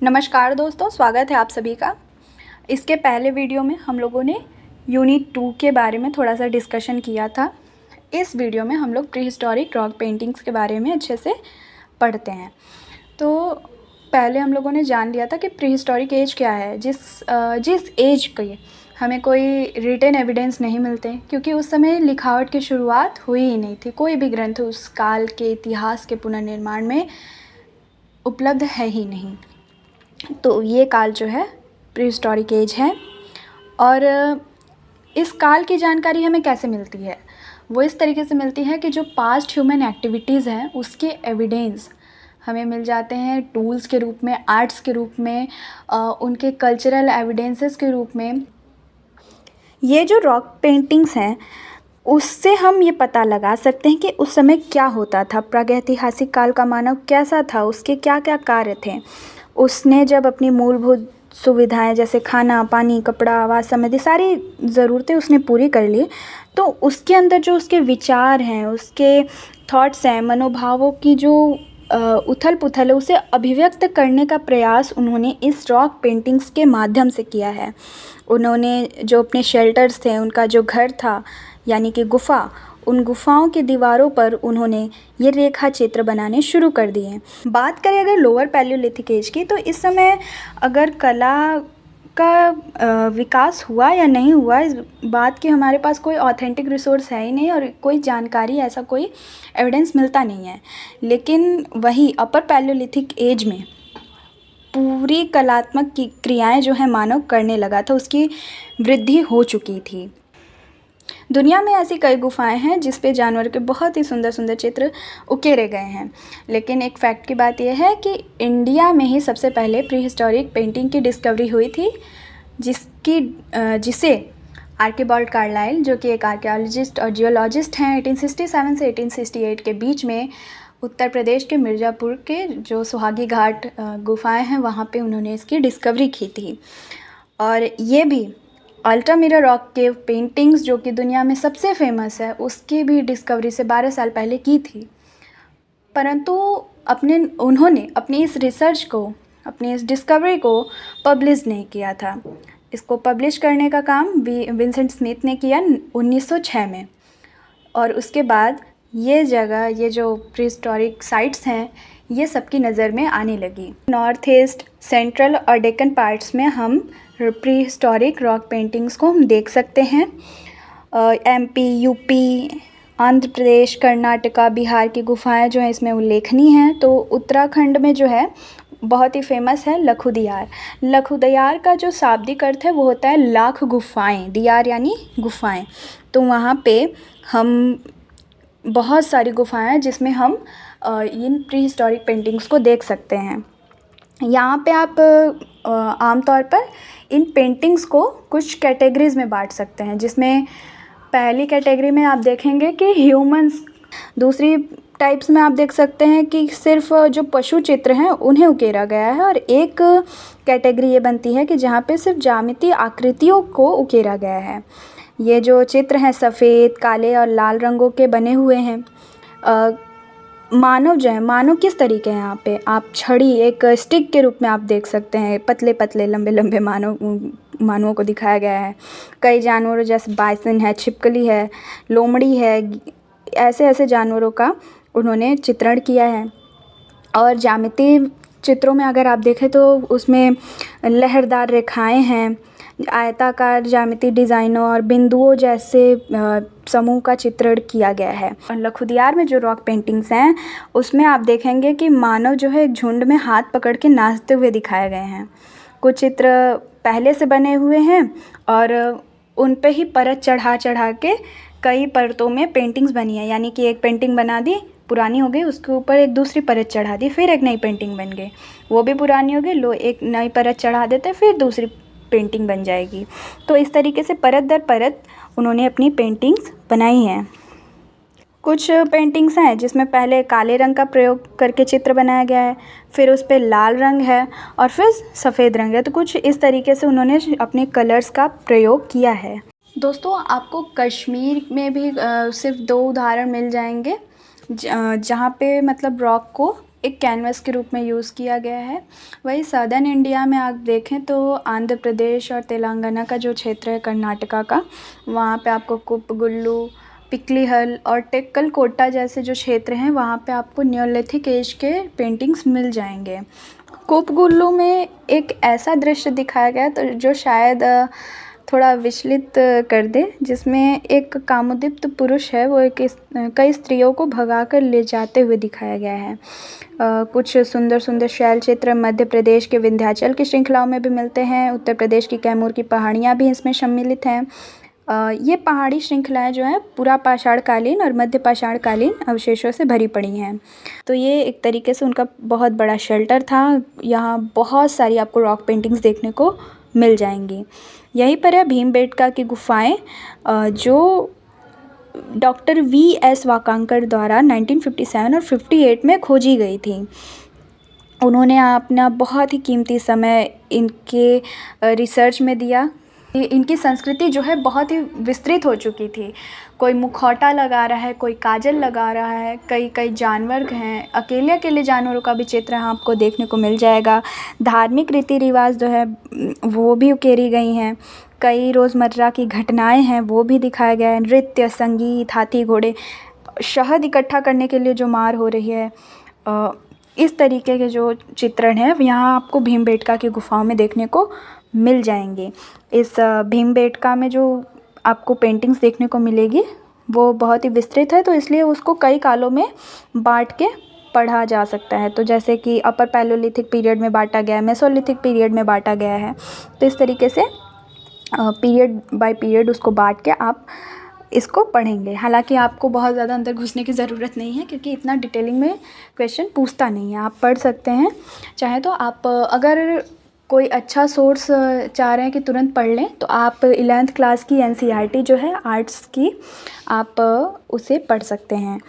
नमस्कार दोस्तों, स्वागत है आप सभी का। इसके पहले वीडियो में हम लोगों ने यूनिट 2 के बारे में थोड़ा सा डिस्कशन किया था। इस वीडियो में हम लोग प्री हिस्टोरिक रॉक पेंटिंग्स के बारे में अच्छे से पढ़ते हैं। तो पहले हम लोगों ने जान लिया था कि प्री हिस्टोरिक एज क्या है। जिस एज के हमें कोई रिटन एविडेंस नहीं मिलते, क्योंकि उस समय लिखावट की शुरुआत हुई ही नहीं थी। कोई भी ग्रंथ उस काल के इतिहास के पुनर्निर्माण में उपलब्ध है ही नहीं। तो ये काल जो है प्री हिस्टोरिक एज है। और इस काल की जानकारी हमें कैसे मिलती है? वो इस तरीके से मिलती है कि जो पास्ट ह्यूमन एक्टिविटीज़ हैं उसके एविडेंस हमें मिल जाते हैं टूल्स के रूप में, आर्ट्स के रूप में, उनके कल्चरल एविडेंसेस के रूप में। ये जो रॉक पेंटिंग्स हैं उससे हम ये पता लगा सकते हैं कि उस समय क्या होता था, प्रागैतिहासिक काल का मानव कैसा था, उसके क्या क्या कार्य थे। उसने जब अपनी मूलभूत सुविधाएं जैसे खाना, पानी, कपड़ा, आवास संबंधी सारी ज़रूरतें उसने पूरी कर ली, तो उसके अंदर जो उसके विचार हैं, उसके थॉट्स हैं, मनोभावों की जो उथल पुथल है, उसे अभिव्यक्त करने का प्रयास उन्होंने इस रॉक पेंटिंग्स के माध्यम से किया है। उन्होंने जो अपने शेल्टर्स थे, उनका जो घर था यानी कि गुफ़ा, उन गुफ़ाओं की दीवारों पर उन्होंने ये रेखा चित्र बनाने शुरू कर दिए। बात करें अगर लोअर पैलियोलिथिक एज की, तो इस समय अगर कला का विकास हुआ या नहीं हुआ, इस बात की हमारे पास कोई ऑथेंटिक रिसोर्स है ही नहीं और कोई जानकारी, ऐसा कोई एविडेंस मिलता नहीं है। लेकिन वही अपर पैलियोलिथिक एज में पूरी कलात्मक की क्रियाएं जो है मानव करने लगा था, उसकी वृद्धि हो चुकी थी। दुनिया में ऐसी कई गुफाएं हैं जिस पे जानवर के बहुत ही सुंदर सुंदर चित्र उकेरे गए हैं। लेकिन एक फैक्ट की बात यह है कि इंडिया में ही सबसे पहले प्री हिस्टोरिक पेंटिंग की डिस्कवरी हुई थी, जिसे आर्किबाल्ड कार्लाइल, जो कि एक आर्कियोलॉजिस्ट और जियोलॉजिस्ट हैं, 1867 से 1868 के बीच में उत्तर प्रदेश के मिर्ज़ापुर के जो सुहागी घाट गुफाएं हैं वहाँ पे उन्होंने इसकी डिस्कवरी की थी। और ये भी ultra mirror rock cave paintings, जो कि दुनिया में सबसे फेमस है, उसकी भी डिस्कवरी से 12 साल पहले की थी। परंतु उन्होंने अपनी इस रिसर्च को, अपनी इस डिस्कवरी को पब्लिश नहीं किया था। इसको पब्लिश करने का काम विंसेंट स्मिथ ने किया 1906 में। और उसके बाद ये जगह, ये जो प्री हिस्टोरिक साइट्स हैं, ये सबकी नज़र में आने लगी। नॉर्थ ईस्ट, सेंट्रल और डेक्कन पार्ट्स में हम प्री हिस्टोरिक रॉक पेंटिंग्स को हम देख सकते हैं। एमपी, यूपी, आंध्र प्रदेश, कर्नाटका, बिहार की गुफाएं जो हैं इसमें उल्लेखनीय हैं। तो उत्तराखंड में जो है बहुत ही फेमस है लखुदियार। लखुदियार का जो शाब्दिक अर्थ है वो होता है लाख गुफाएं, दियार यानी गुफाएं। तो वहाँ पे हम बहुत सारी गुफाएं हैं जिसमें हम इन प्री हिस्टोरिक पेंटिंग्स को देख सकते हैं। यहाँ पे आप आमतौर पर इन पेंटिंग्स को कुछ कैटेगरीज़ में बांट सकते हैं, जिसमें पहली कैटेगरी में आप देखेंगे कि ह्यूमंस, दूसरी टाइप्स में आप देख सकते हैं कि सिर्फ जो पशु चित्र हैं उन्हें उकेरा गया है, और एक कैटेगरी ये बनती है कि जहाँ पे सिर्फ ज्यामितीय आकृतियों को उकेरा गया है। ये जो चित्र हैं सफ़ेद, काले और लाल रंगों के बने हुए हैं। मानव जो है, मानव किस तरीके हैं यहाँ पे आप छड़ी एक स्टिक के रूप में आप देख सकते हैं, पतले पतले लंबे लंबे मानवों को दिखाया गया है। कई जानवरों जैसे बाइसन है, छिपकली है, लोमड़ी है, ऐसे ऐसे जानवरों का उन्होंने चित्रण किया है। और ज्यामितीय चित्रों में अगर आप देखें तो उसमें लहरदार रेखाएं हैं, आयताकार ज्यामितीय डिज़ाइनों और बिंदुओं जैसे समूह का चित्रण किया गया है। और लखुदियार में जो रॉक पेंटिंग्स हैं उसमें आप देखेंगे कि मानव जो है एक झुंड में हाथ पकड़ के नाचते हुए दिखाए गए हैं। कुछ चित्र पहले से बने हुए हैं और उन पे ही परत चढ़ा चढ़ा के कई परतों में पेंटिंग्स बनी है, यानी कि एक पेंटिंग बना दी, पुरानी हो गई, उसके ऊपर एक दूसरी परत चढ़ा दी, फिर एक नई पेंटिंग बन गई, वो भी पुरानी हो गई, लो एक नई परत चढ़ा देते, फिर दूसरी पेंटिंग बन जाएगी। तो इस तरीके से परत दर परत उन्होंने अपनी पेंटिंग्स बनाई हैं। कुछ पेंटिंग्स हैं जिसमें पहले काले रंग का प्रयोग करके चित्र बनाया गया है, फिर उस पर लाल रंग है और फिर सफ़ेद रंग है। तो कुछ इस तरीके से उन्होंने अपने कलर्स का प्रयोग किया है। दोस्तों, आपको कश्मीर में भी सिर्फ 2 उदाहरण मिल जाएंगे जहाँ पे मतलब रॉक को एक कैनवस के रूप में यूज़ किया गया है। वही सदर्न इंडिया में आप देखें तो आंध्र प्रदेश और तेलंगाना का जो क्षेत्र है कर्नाटका का, वहाँ पे आपको कुप्पगुल्लू, पिक्लिहल और टेक्कलकोट्टा जैसे जो क्षेत्र हैं वहाँ पे आपको नियोलिथिक एज के पेंटिंग्स मिल जाएंगे। कुप्पगुल्लू में एक ऐसा दृश्य दिखाया गया तो जो शायद थोड़ा विचलित कर दे, जिसमें एक कामोद्दीप्त पुरुष है वो कई स्त्रियों को भगाकर ले जाते हुए दिखाया गया है। कुछ सुंदर सुंदर शैल चित्र मध्य प्रदेश के विंध्याचल की श्रृंखलाओं में भी मिलते हैं। उत्तर प्रदेश की कैमूर की पहाड़ियाँ भी इसमें सम्मिलित हैं। ये पहाड़ी श्रृंखलाएं जो हैं पूरा पाषाणकालीन और मध्य पाषाणकालीन अवशेषों से भरी पड़ी हैं। तो ये एक तरीके से उनका बहुत बड़ा शेल्टर था। यहाँ बहुत सारी आपको रॉक पेंटिंग्स देखने को मिल जाएंगी। यहीं पर है भीमबेटका की गुफाएं, जो डॉक्टर V.S. वाकांकर द्वारा 1957 और 58 में खोजी गई थी। उन्होंने अपना बहुत ही कीमती समय इनके रिसर्च में दिया। इनकी संस्कृति जो है बहुत ही विस्तृत हो चुकी थी। कोई मुखौटा लगा रहा है, कोई काजल लगा रहा है, कई कई जानवर हैं, अकेले अकेले जानवरों का भी चित्र यहाँ आपको देखने को मिल जाएगा। धार्मिक रीति रिवाज जो है वो भी उकेरी गई हैं। कई रोज़मर्रा की घटनाएं हैं वो भी दिखाया गया है। नृत्य, संगीत, हाथी घोड़े, शहद इकट्ठा करने के लिए जो मार हो रही है, इस तरीके के जो चित्रण हैं यहाँ आपको भीमबेटका की गुफाओं में देखने को मिल जाएंगे। इस भीमबेटका में जो आपको पेंटिंग्स देखने को मिलेगी वो बहुत ही विस्तृत है, तो इसलिए उसको कई कालों में बांट के पढ़ा जा सकता है। तो जैसे कि अपर पैलोलिथिक पीरियड में बांटा गया है, मेसोलिथिक पीरियड में बांटा गया है, तो इस तरीके से पीरियड बाय पीरियड उसको बांट के आप इसको पढ़ेंगे। हालांकि आपको बहुत ज़्यादा अंदर घुसने की ज़रूरत नहीं है क्योंकि इतना डिटेलिंग में क्वेश्चन पूछता नहीं है। आप पढ़ सकते हैं चाहे तो। आप अगर कोई अच्छा सोर्स चाह रहे हैं कि तुरंत पढ़ लें तो आप 11th क्लास की NCERT जो है आर्ट्स की, आप उसे पढ़ सकते हैं।